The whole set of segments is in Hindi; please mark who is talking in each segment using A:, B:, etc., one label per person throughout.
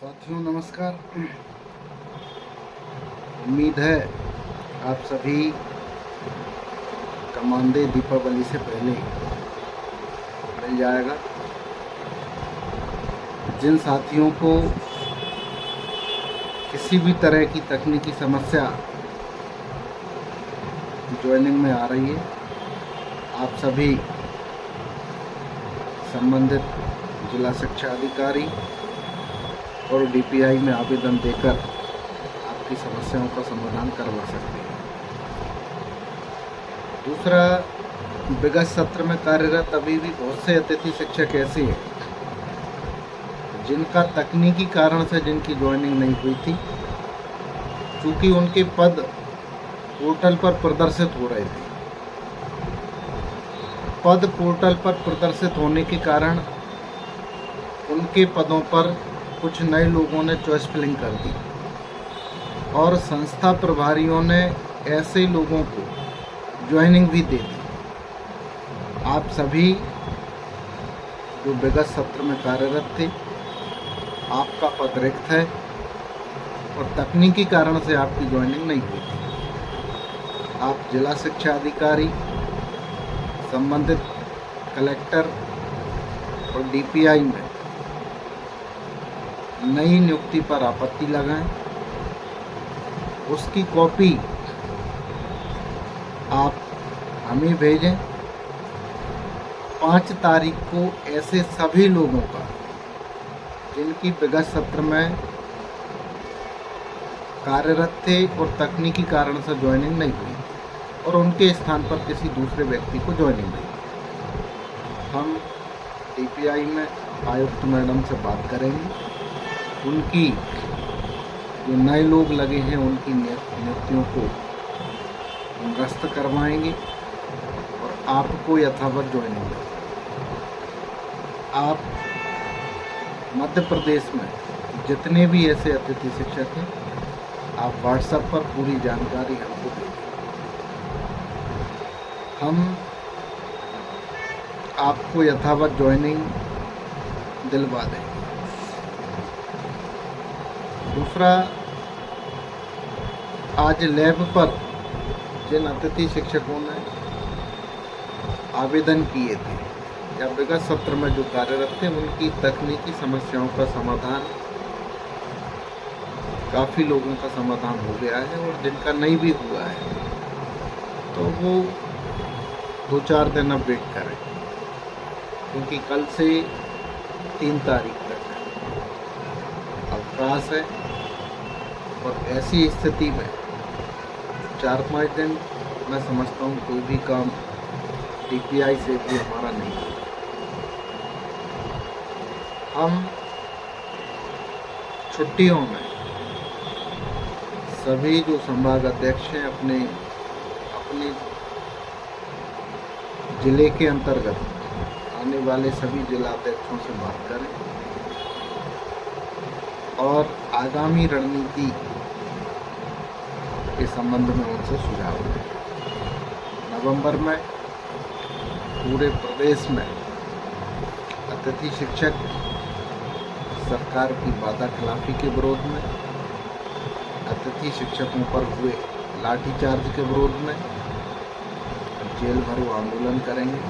A: साथियों नमस्कार। उम्मीद है आप सभी का मानदेय दीपावली से पहले मिल जाएगा। जिन साथियों को किसी भी तरह की तकनीकी समस्या ज्वाइनिंग में आ रही है, आप सभी संबंधित जिला शिक्षा अधिकारी और डीपीआई में आवेदन देकर आपकी समस्याओं का समाधान करवा सकते हैं। दूसरा, विगत सत्र में कार्यरत अभी भी बहुत से अतिथि शिक्षक ऐसे हैं जिनका तकनीकी कारण से जिनकी ज्वाइनिंग नहीं हुई थी, चूँकि उनके पद पोर्टल पर प्रदर्शित हो रहे थे। पद पोर्टल पर प्रदर्शित होने के कारण उनके पदों पर कुछ नए लोगों ने चॉइस फिलिंग कर दी और संस्था प्रभारियों ने ऐसे लोगों को ज्वाइनिंग भी दे दी। आप सभी जो विगत सत्र में कार्यरत थे, आपका पद रिक्त है और तकनीकी कारण से आपकी ज्वाइनिंग नहीं हुई थी। आप जिला शिक्षा अधिकारी, संबंधित कलेक्टर और डीपीआई में नई नियुक्ति पर आपत्ति लगाएं। उसकी कॉपी आप हमें भेजें। 5 तारीख को ऐसे सभी लोगों का जिनकी विगत सत्र में कार्यरत थे और तकनीकी कारण से ज्वाइनिंग नहीं हुई और उनके स्थान पर किसी दूसरे व्यक्ति को ज्वाइनिंग दी, हम डीपीआई में आयुक्त मैडम से बात करेंगे। उनकी जो नए लोग लगे हैं उनकी नियुक्तियों को निरस्त करवाएंगे और आपको यथावत ज्वाइनिंग देंगे। आप मध्य प्रदेश में जितने भी ऐसे अतिथि शिक्षक हैं, आप व्हाट्सएप पर पूरी जानकारी हमको दें। हम आपको यथावत ज्वाइनिंग दिलवा देंगे। दूसरा, आज लैब पर जिन अतिथि शिक्षकों ने आवेदन किए थे या विगत सत्र में जो कार्यरत थे, उनकी तकनीकी समस्याओं का समाधान, काफ़ी लोगों का समाधान हो गया है और जिनका नहीं भी हुआ है तो वो 2-4 दिन अब वेट करें, क्योंकि कल से 3 तारीख तक अवकाश है और ऐसी स्थिति में 4-5 दिन मैं समझता हूँ कोई भी काम डीपीआई से भी हमारा नहीं है। हम छुट्टियों में सभी जो संभाग अध्यक्ष हैं अपने जिले के अंतर्गत आने वाले सभी जिला अध्यक्षों से बात करें और आगामी रणनीति के संबंध में उनसे सुझाव दें। नवंबर में पूरे प्रदेश में अतिथि शिक्षक सरकार की वादा खिलाफी के विरोध में, अतिथि शिक्षकों पर हुए लाठीचार्ज के विरोध में जेल भरो आंदोलन करेंगे।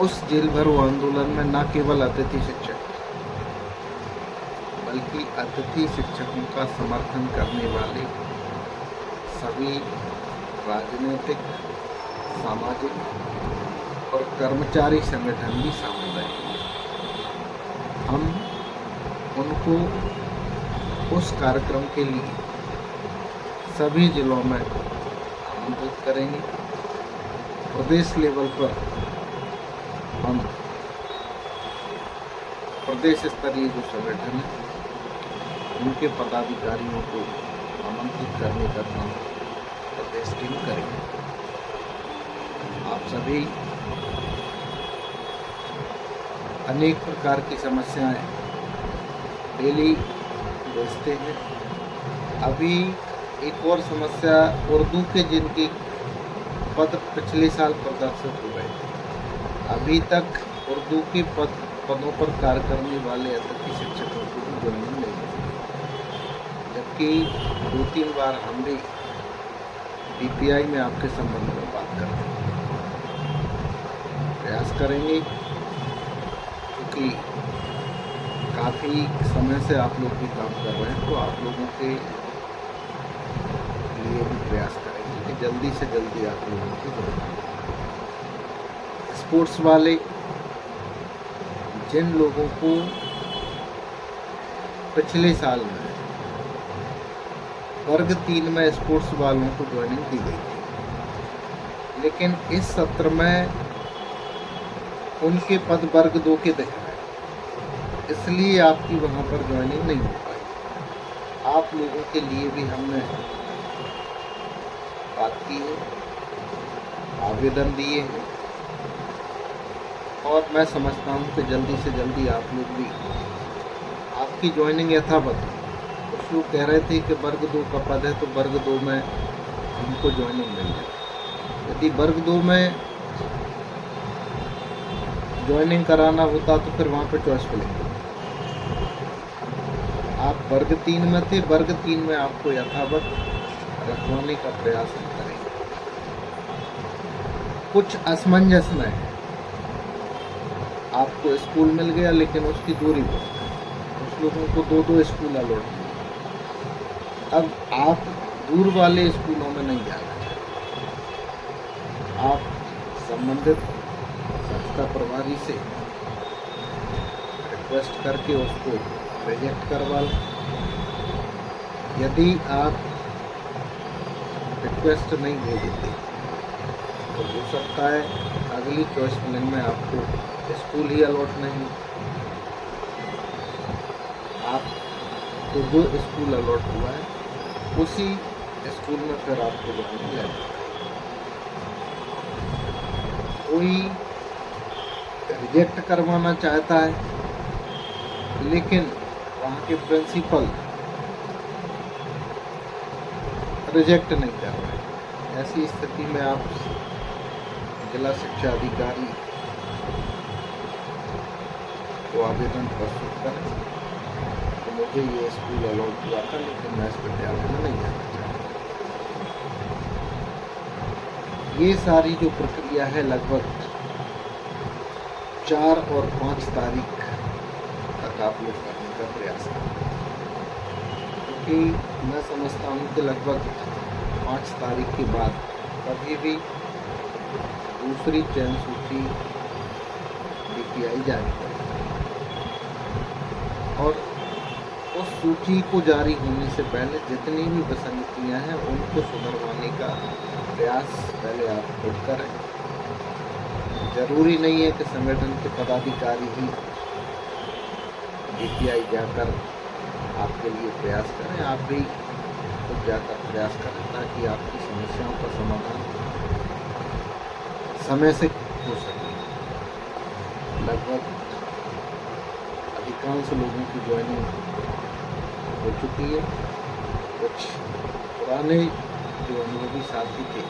A: उस जेल भरो आंदोलन में न केवल अतिथि शिक्षक बल्कि अतिथि शिक्षकों का समर्थन करने वाले सभी राजनीतिक, सामाजिक और कर्मचारी संगठन भी शामिल रहेंगे। हम उनको उस कार्यक्रम के लिए सभी जिलों में आमंत्रित करेंगे। प्रदेश लेवल पर हम प्रदेश स्तरीय जो संगठन है उनके पदाधिकारियों को आमंत्रित करने का काम प्रदेश टीम करेगी। आप सभी अनेक प्रकार की समस्याएं डेली भेजते हैं। अभी एक और समस्या, उर्दू के जिनके पद पिछले साल प्रदर्शित हो गए थे, अभी तक उर्दू के पद पदों पर कार्य करने वाले अतिथि शिक्षकों को भी ज्वाइनिंग नहीं मिली, जबकि 2-3 बार हम भी DPI में आपके संबंध में बात करते हैं। प्रयास करेंगे, क्योंकि काफ़ी समय से आप लोग भी काम कर रहे हैं, तो आप लोगों के लिए भी प्रयास करेंगे कि जल्दी से जल्दी आप लोगों की ज्वाइनिंग। स्पोर्ट्स वाले, जिन लोगों को पिछले साल में वर्ग 3 में स्पोर्ट्स वालों को ज्वाइनिंग दी गई थी, लेकिन इस सत्र में उनके पद वर्ग 2 के दिख रहे हैं, इसलिए आपकी वहाँ पर ज्वाइनिंग नहीं हो पाई। आप लोगों के लिए भी हमने बात की है, आवेदन दिए हैं, और मैं समझता हूँ कि जल्दी से जल्दी आप लोग भी आपकी ज्वाइनिंग यथावत हो। कुछ लोग कह रहे थे कि वर्ग 2 का पद है तो वर्ग 2 में हमको ज्वाइनिंग मिल जाए। यदि वर्ग 2 में ज्वाइनिंग कराना होता तो फिर वहाँ पर चॉइस फिलिंग होती। आप वर्ग 3 में थे, वर्ग 3 में आपको यथावत रखवाने का प्रयास हम करेंगे। कुछ असमंजस में है, आपको स्कूल मिल गया लेकिन उसकी दूरी बहुत है, कुछ लोगों को 2-2 स्कूल अलॉट है। अब आप दूर वाले स्कूलों में नहीं जाना चाहिए, आप संबंधित संस्था प्रभारी से रिक्वेस्ट करके उसको रिजेक्ट करवा लें। यदि आप रिक्वेस्ट नहीं भेजते तो हो सकता है अगली चॉइस फिलिंग में आपको स्कूल ही अलॉट नहीं, आपको 2 स्कूल अलॉट हुआ है, उसी स्कूल में फिर आपको ज्वाइनिंग लेना। कोई रिजेक्ट करवाना चाहता है, लेकिन वहाँ के प्रिंसिपल रिजेक्ट नहीं कर रहे। ऐसी स्थिति में आप जिला शिक्षा अधिकारी को आवेदन प्रस्तुत करें तो मुझे ये स्कूल अलॉट हुआ था लेकिन मैं इस विद्यालय में नहीं जाना चाहता। ये सारी जो प्रक्रिया है लगभग 4 और 5 तारीख तक आप लोग करने का प्रयास करें, क्योंकि मैं समझता हूँ कि लगभग 5 तारीख के बाद कभी भी दूसरी चयन सूची DPI जारी करेगी, और उस सूची को जारी होने से पहले जितनी भी विसंगतियाँ हैं उनको सुधरवाने का प्रयास पहले आप खुद करें। जरूरी नहीं है कि संगठन के पदाधिकारी ही DPI जाकर आपके लिए प्रयास करें, आप भी खुद जाकर प्रयास करें ताकि आपकी समस्याओं का समाधान समय से हो सके। लगभग अधिकांश लोगों की ज्वाइनिंग हो चुकी है। कुछ पुराने जो अनुभवी साथी थे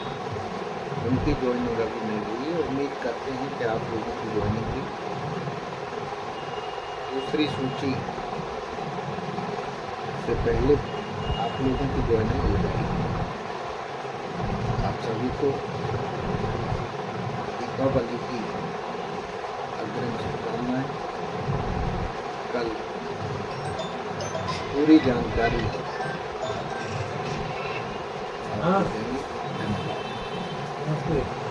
A: उनकी ज्वाइनिंग अभी नहीं हुई है। उम्मीद करते हैं कि आप लोगों की ज्वाइनिंग भी दूसरी सूची से पहले आप लोगों की ज्वाइनिंग हो जाएगी। आप सभी को दीपावली की अग्रिम शुभकामनाएं। कल पूरी जानकारी देंगे। धन्यवाद।